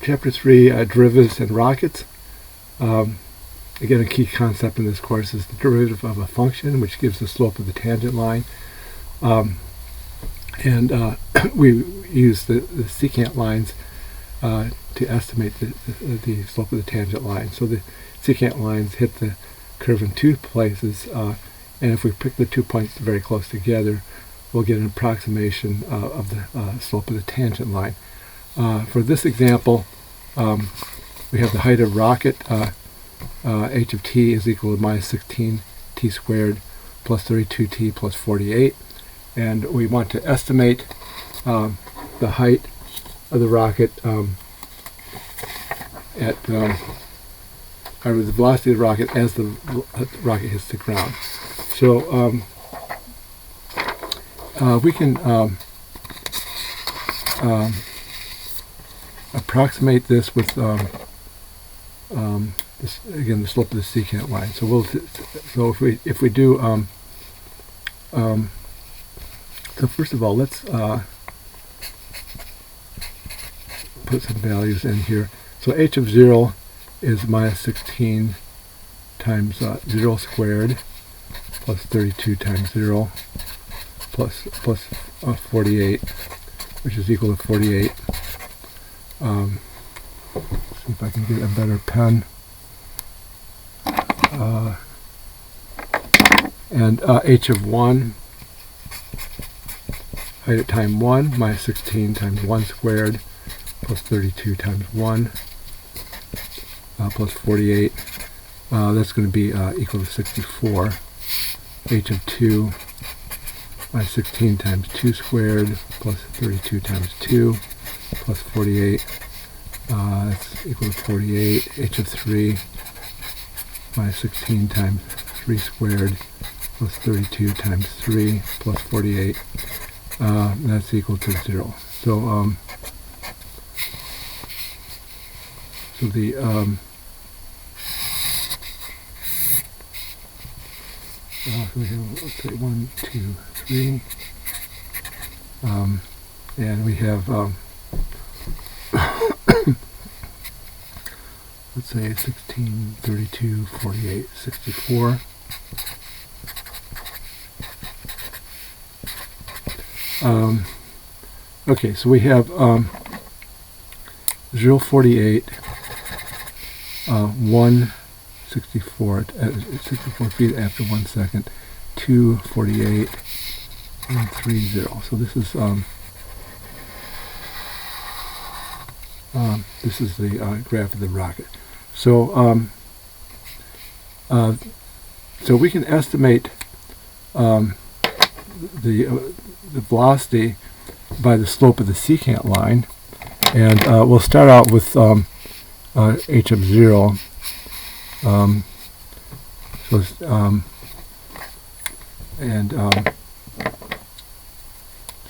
Chapter 3, Derivatives and Rockets. Again, a key concept in this course is the derivative of a function, which gives the slope of the tangent line. We use the secant lines to estimate the slope of the tangent line. So the secant lines hit the curve in two places, and if we pick the 2 points very close together, we'll get an approximation of the slope of the tangent line. For this example, we have the height of rocket, h of t is equal to minus 16 t squared plus 32t plus 48, and we want to estimate the height of the rocket or the velocity of the rocket as the rocket hits the ground. So we can approximate this with this, again, the slope of the secant line. So if we do so first of all, let's put some values in here. So h of 0 is minus 16 times 0 squared plus 32 times 0 plus 48, which is equal to 48. See if I can get a better pen. And h of 1, height at time 1, minus 16 times 1 squared plus 32 times 1 plus 48. That's going to be equal to 64. h of 2, minus 16 times 2 squared plus 32 times 2 plus 48. That's equal to 48. h of 3, minus 16 times 3 squared plus 32 times 3 plus 48. That's equal to 0. So the we have, let's say 1, 2, 3, and we have let's say 16, 32, 48, 64. Okay, so we have 0, 48, 1, 64, 64 feet after 1 second, 2, 48, and 3, 0. So this is the graph of the rocket. So so we can estimate the velocity by the slope of the secant line, and we'll start out with h of 0.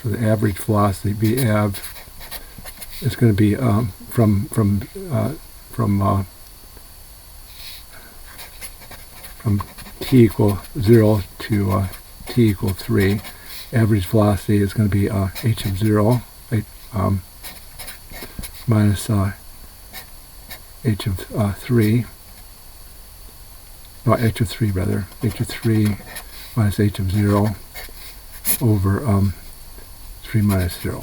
So the average velocity, v_av, is going to be from t equal 0 to t equal 3. Average velocity is going to be h of 0 minus h of 3. No, h of 3 rather. h of 3 minus h of 0 over 3 minus 0.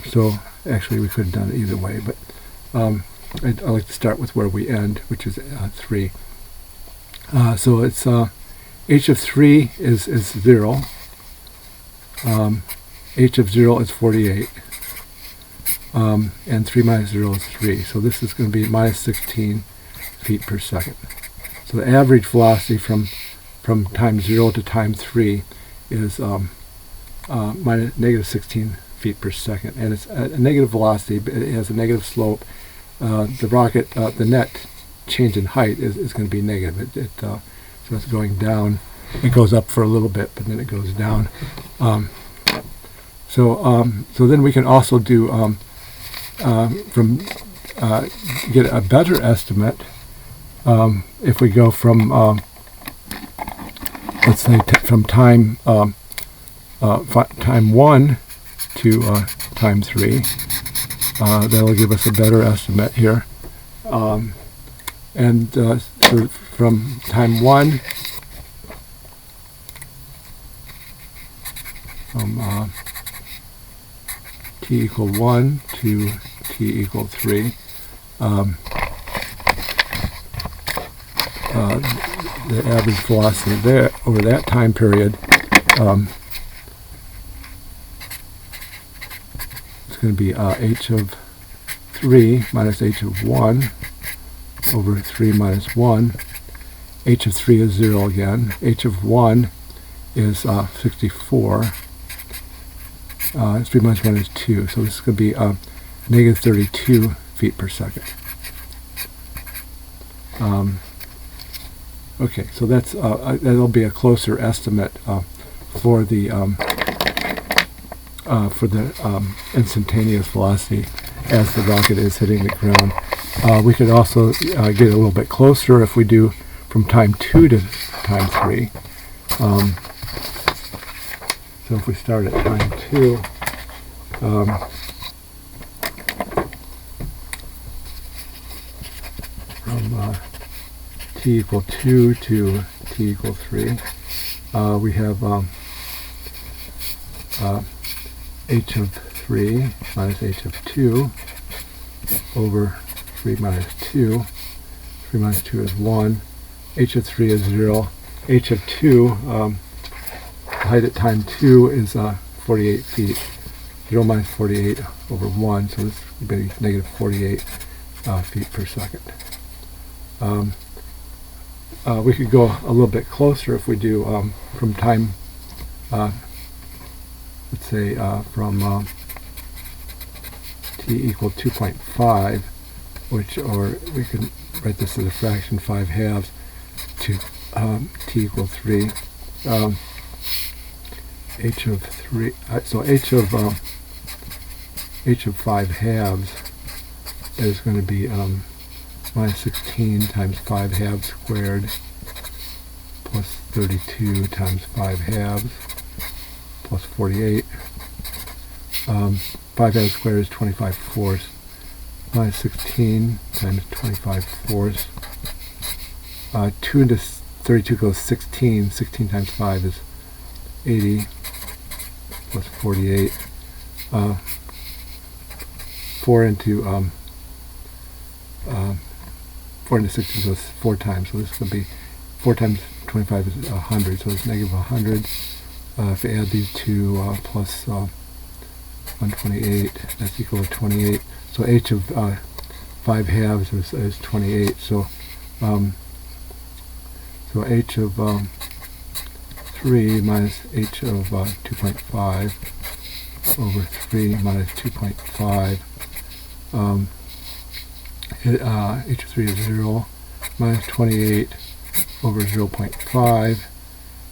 So actually we could have done it either way, but I like to start with where we end, which is 3. So it's h of 3 is 0. H of 0 is 48. And 3 minus 0 is 3. So this is going to be minus 16 feet per second. So the average velocity from time 0 to time 3 is minus negative 16 feet per second. And it's a negative velocity, but it has a negative slope. The rocket, the net change in height is going to be negative. So it's going down. It goes up for a little bit, but then it goes down. So then we can also do get a better estimate if we go from let's say from time time 1 to time 3. That'll give us a better estimate here. So from time 1, from t equal 1 to t equal 3, the average velocity there over that time period is going to be h of 3 minus h of 1 over 3 minus 1. H of 3 is 0 again. H of 1 is 64. 3 minus 1 is 2. So this is going to be negative 32 feet per second. Okay, so that's that'll be a closer estimate for the instantaneous velocity as the rocket is hitting the ground. We could also get a little bit closer if we do from time 2 to time 3. So if we start at time 2, from t equal 2 to t equal 3, we have h of 3 minus h of 2 over 3 minus 2. 3 minus 2 is 1. H of 3 is 0. H of 2, height at time 2 is 48 feet. 0 minus 48 over 1, so this would be negative 48 feet per second. We could go a little bit closer if we do from time, let's say from t equal 2.5, or we can write this as a fraction 5 halves, to t equal 3. H of 3, so h of 5 halves is going to be minus 16 times 5 halves squared plus 32 times 5 halves plus 48. 5 halves squared is 25 fourths. Minus 16 times 25 fourths. 2 into 32 goes 16. 16 times 5 is 80 plus 48. 4 into 16 goes 4 times, so this is going to be 4 times 25 is 100, so it's negative 100. If we add these two plus 128, that's equal to 28. So h of 5 halves is 28. So h of 3 minus h of 2.5 over 3 minus 2.5. H of 3 is 0 minus 28 over 0.5,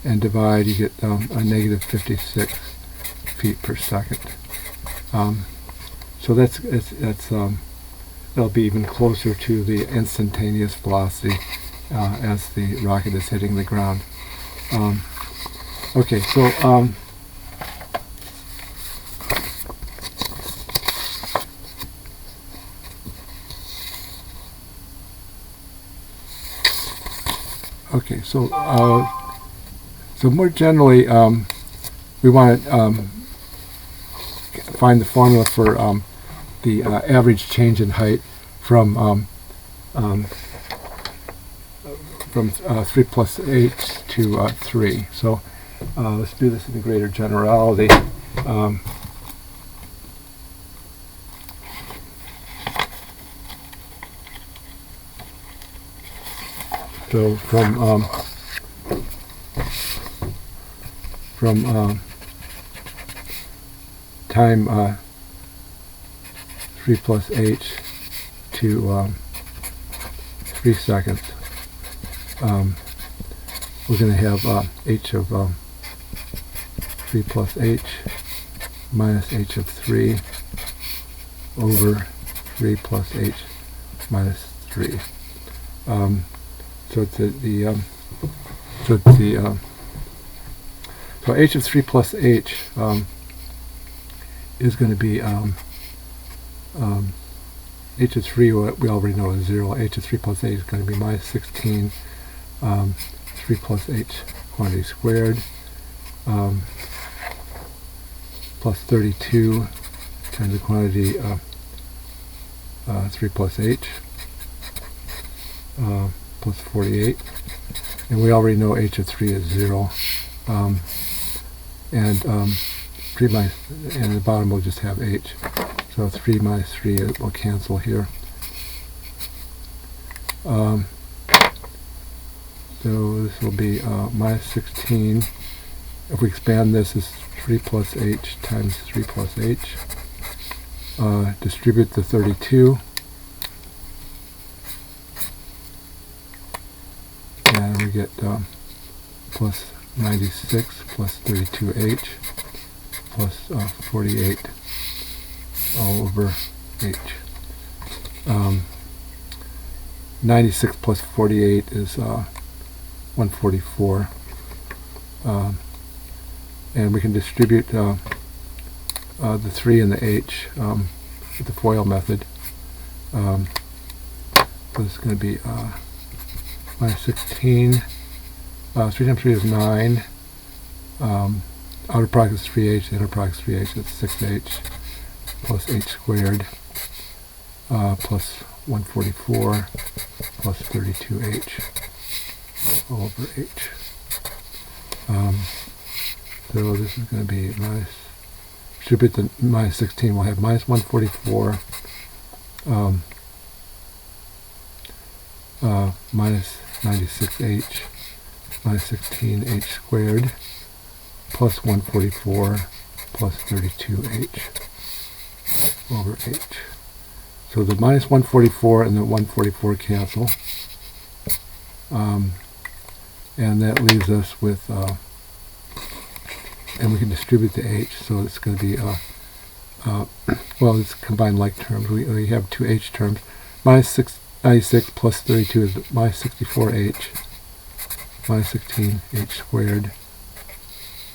and divide, you get a negative 56 feet per second. So that'll be even closer to the instantaneous velocity as the rocket is hitting the ground. Okay, so so more generally, we want to find the formula for the average change in height from 3 plus h to 3. So let's do this in a greater generality. So from time 3 plus h to 3 seconds, we're going to have h of 3 plus h minus h of 3 over 3 plus h minus 3. So h of 3 plus h is going to be h of 3 we already know is 0. H of 3 plus h is going to be minus 16, 3 plus h quantity squared, plus 32 times the quantity 3 plus h, plus 48. And we already know h of 3 is 0. And 3 minus, and the bottom will just have h. So 3 minus 3 will cancel here. So this will be minus 16. If we expand this, is 3 plus h times 3 plus h. Distribute the 32. And we get plus 96 plus 32h plus 48 all over h. 96 plus 48 is 144. And we can distribute the 3 and the h with the FOIL method. So this is going to be minus 16. 3 times 3 is 9. Outer product is 3h. The inner product is 3h. That's 6h plus h squared plus 144 plus 32h all over h. So this is going to be minus, distribute the minus 16, we'll have minus 144 minus 96h minus 16h squared plus 144 plus 32h over h. So the minus 144 and the 144 cancel. And that leaves us with, and we can distribute the h, so it's going to be, well, it's combined like terms. We have two h terms. Minus 96 plus 32 is minus 64h, minus 16h squared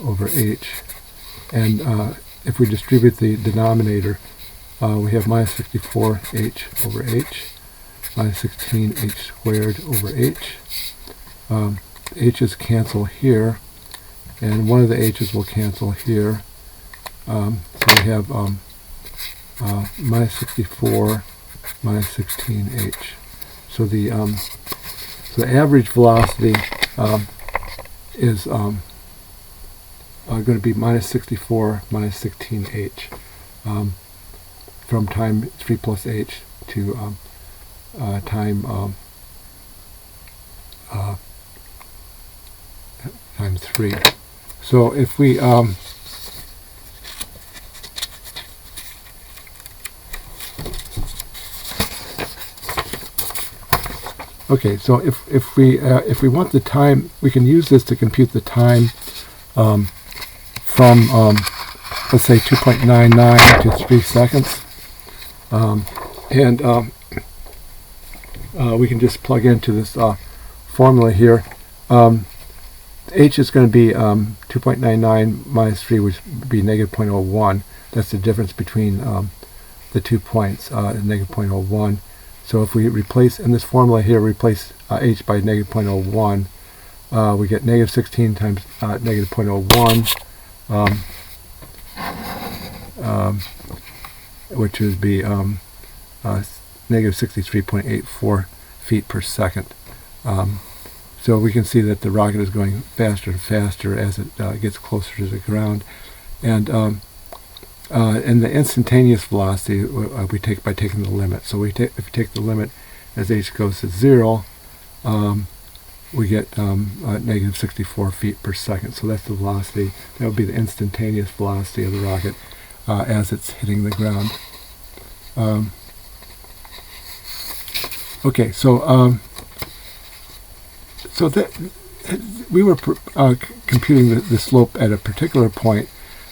over h. And if we distribute the denominator, we have minus 64h over h, minus 16h squared over h. H's cancel here, and one of the h's will cancel here. So we have minus 64 minus 16h. So the average velocity is going to be minus 64 minus 16h from time 3 plus h to time time 3. So if we okay, so if we want the time, we can use this to compute the time from let's say 2.99 to 3 seconds, and we can just plug into this formula here. H is going to be 2.99 minus 3, which would be negative 0.01. That's the difference between the 2 points, negative 0.01. So if we replace, in this formula here, replace h by negative 0.01, we get negative 16 times negative 0.01, which would be negative 63.84 feet per second. So we can see that the rocket is going faster and faster as it gets closer to the ground. And the instantaneous velocity we take by taking the limit. So if we take the limit as h goes to 0, we get negative 64 feet per second. So that's the velocity. That would be the instantaneous velocity of the rocket as it's hitting the ground. Okay, so that we were computing the slope at a particular point,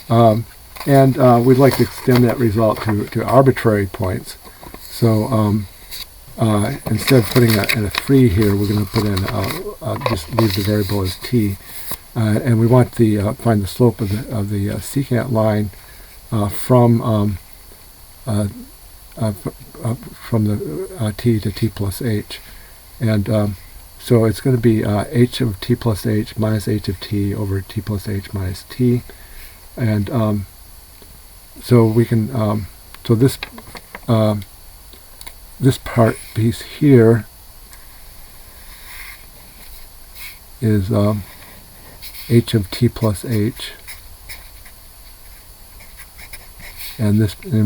and we'd like to extend that result to arbitrary points. So instead of putting in a 3 here, we're going to put in just leave the variable as t, and we want to find the slope of the secant line from from the t to t plus h. And so it's going to be h of t plus h minus h of t over t plus h minus t. And so we can, so this piece here is h of t plus h, and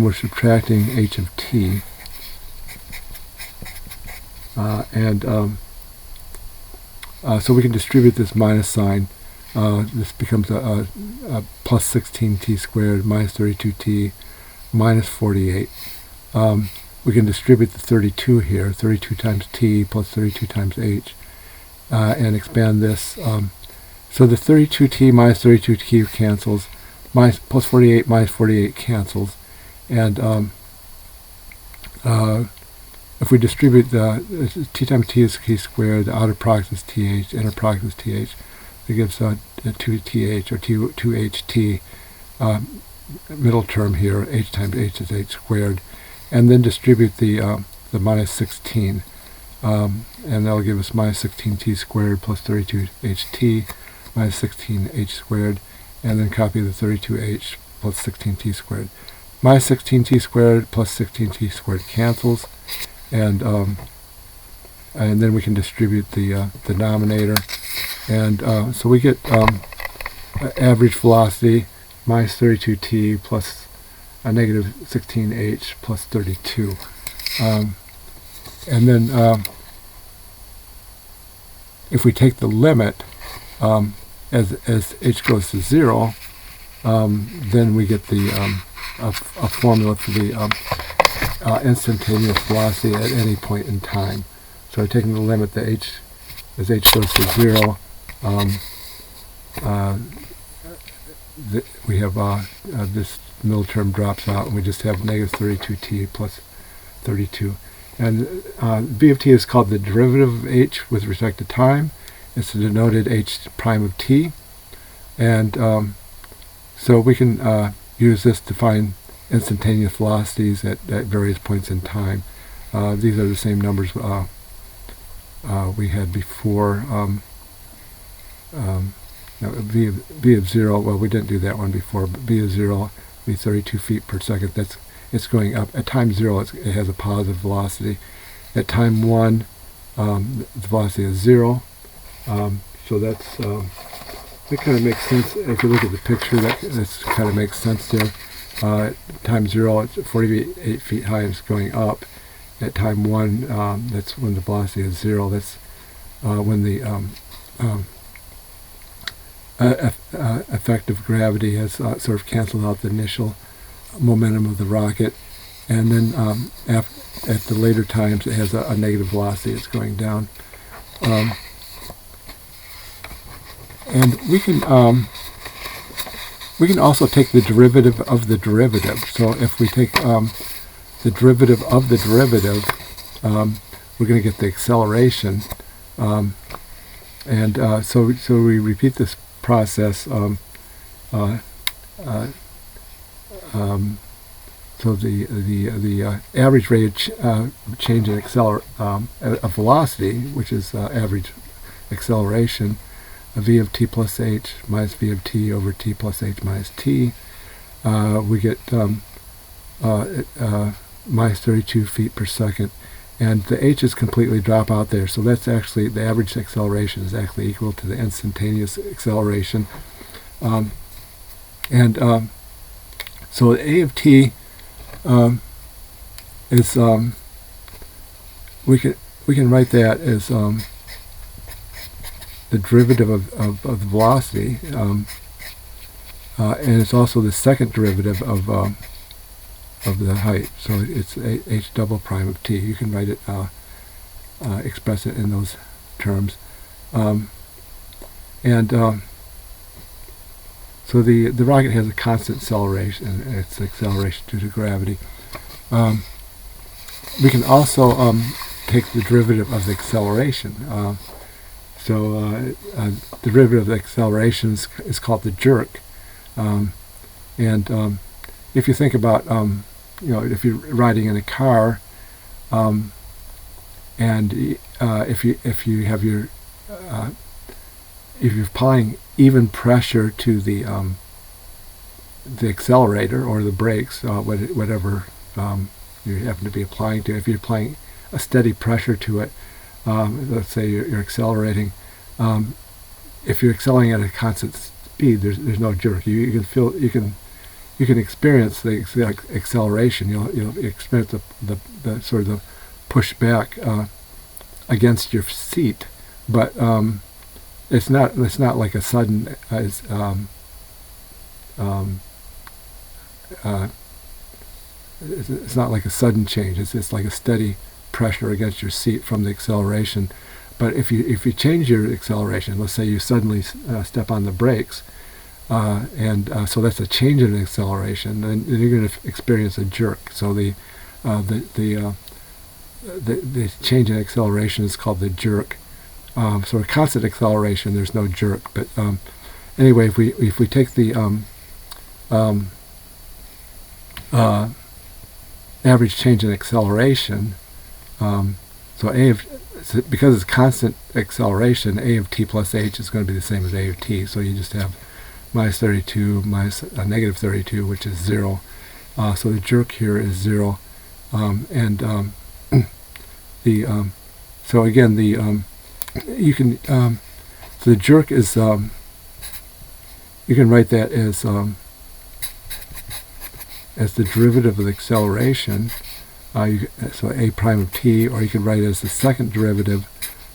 we're subtracting h of t, so we can distribute this minus sign. This becomes a plus 16t squared minus 32t minus 48. We can distribute the 32 here, 32 times t plus 32 times h, and expand this. So the 32t minus 32t cancels, plus 48 minus 48 cancels, and if we distribute the t times t is t squared, the outer product is th, inner product is th, it gives 2th or 2ht, middle term here, h times h is h squared, and then distribute the minus 16, and that'll give us minus 16t squared plus 32ht minus 16h squared, and then copy the 32h plus 16t squared. Minus 16t squared plus 16t squared cancels, and then we can distribute the denominator, and so we get average velocity minus 32t plus a negative 16h plus 32, and then if we take the limit as h goes to 0, then we get the a formula for the instantaneous velocity at any point in time. So we're taking the limit that as h goes to 0, we have this middle term drops out, and we just have negative 32t plus 32. And v of t is called the derivative of h with respect to time. It's denoted h prime of t. And so we can use this to find instantaneous velocities at various points in time. These are the same numbers we had before. V of 0, well, we didn't do that one before, but v of 0 be 32 feet per second. It's going up. At time 0, it has a positive velocity. At time 1, the velocity is 0. So that kind of makes sense. If you look at the picture, that kind of makes sense there. At time 0, it's 48 feet high, and it's going up. At time 1, that's when the velocity is 0. That's when the effect of gravity has sort of canceled out the initial momentum of the rocket, and then at the later times it has a negative velocity. It's going down, and we can also take the derivative of the derivative. So if we take the derivative of the derivative, we're going to get the acceleration, and so we repeat this process. So the average rate of change in of velocity, which is average acceleration, v of t plus h minus v of t over t plus h minus t, we get minus 32 feet per second, and the h's completely drop out there. So that's actually, the average acceleration is actually equal to the instantaneous acceleration, so a of t is we can write that as the derivative of the velocity, and it's also the second derivative of the height. So it's h double prime of t. You can write it, express it in those terms, so the rocket has a constant acceleration. It's acceleration due to gravity. We can also take the derivative of the acceleration. The derivative of the acceleration is called the jerk. If you think about if you're riding in a car, and if you have your if you're applying even pressure to the accelerator or the brakes, whatever you happen to be applying to. If you're applying a steady pressure to it, let's say you're accelerating. If you're accelerating at a constant speed, there's no jerk. You can feel, you can experience the acceleration. You'll experience the sort of the push back against your seat, but it's not like a sudden it's not like a sudden change. It's like a steady pressure against your seat from the acceleration. But if you change your acceleration, let's say you suddenly step on the brakes, so that's a change in acceleration, then you're going to experience a jerk. So the change in acceleration is called the jerk. So a constant acceleration, there's no jerk. But anyway, if we take the average change in acceleration, because it's constant acceleration, a of t plus h is going to be the same as a of t. So you just have minus 32 minus negative 32, which is 0. So the jerk here is 0. So again, you can so the jerk is you can write that as the derivative of the acceleration. So a prime of t, or you can write it as the second derivative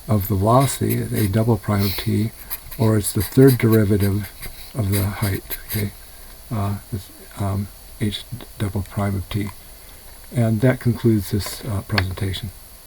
of the velocity, a double prime of t, or it's the third derivative of the height. Okay, h double prime of t. And that concludes this presentation.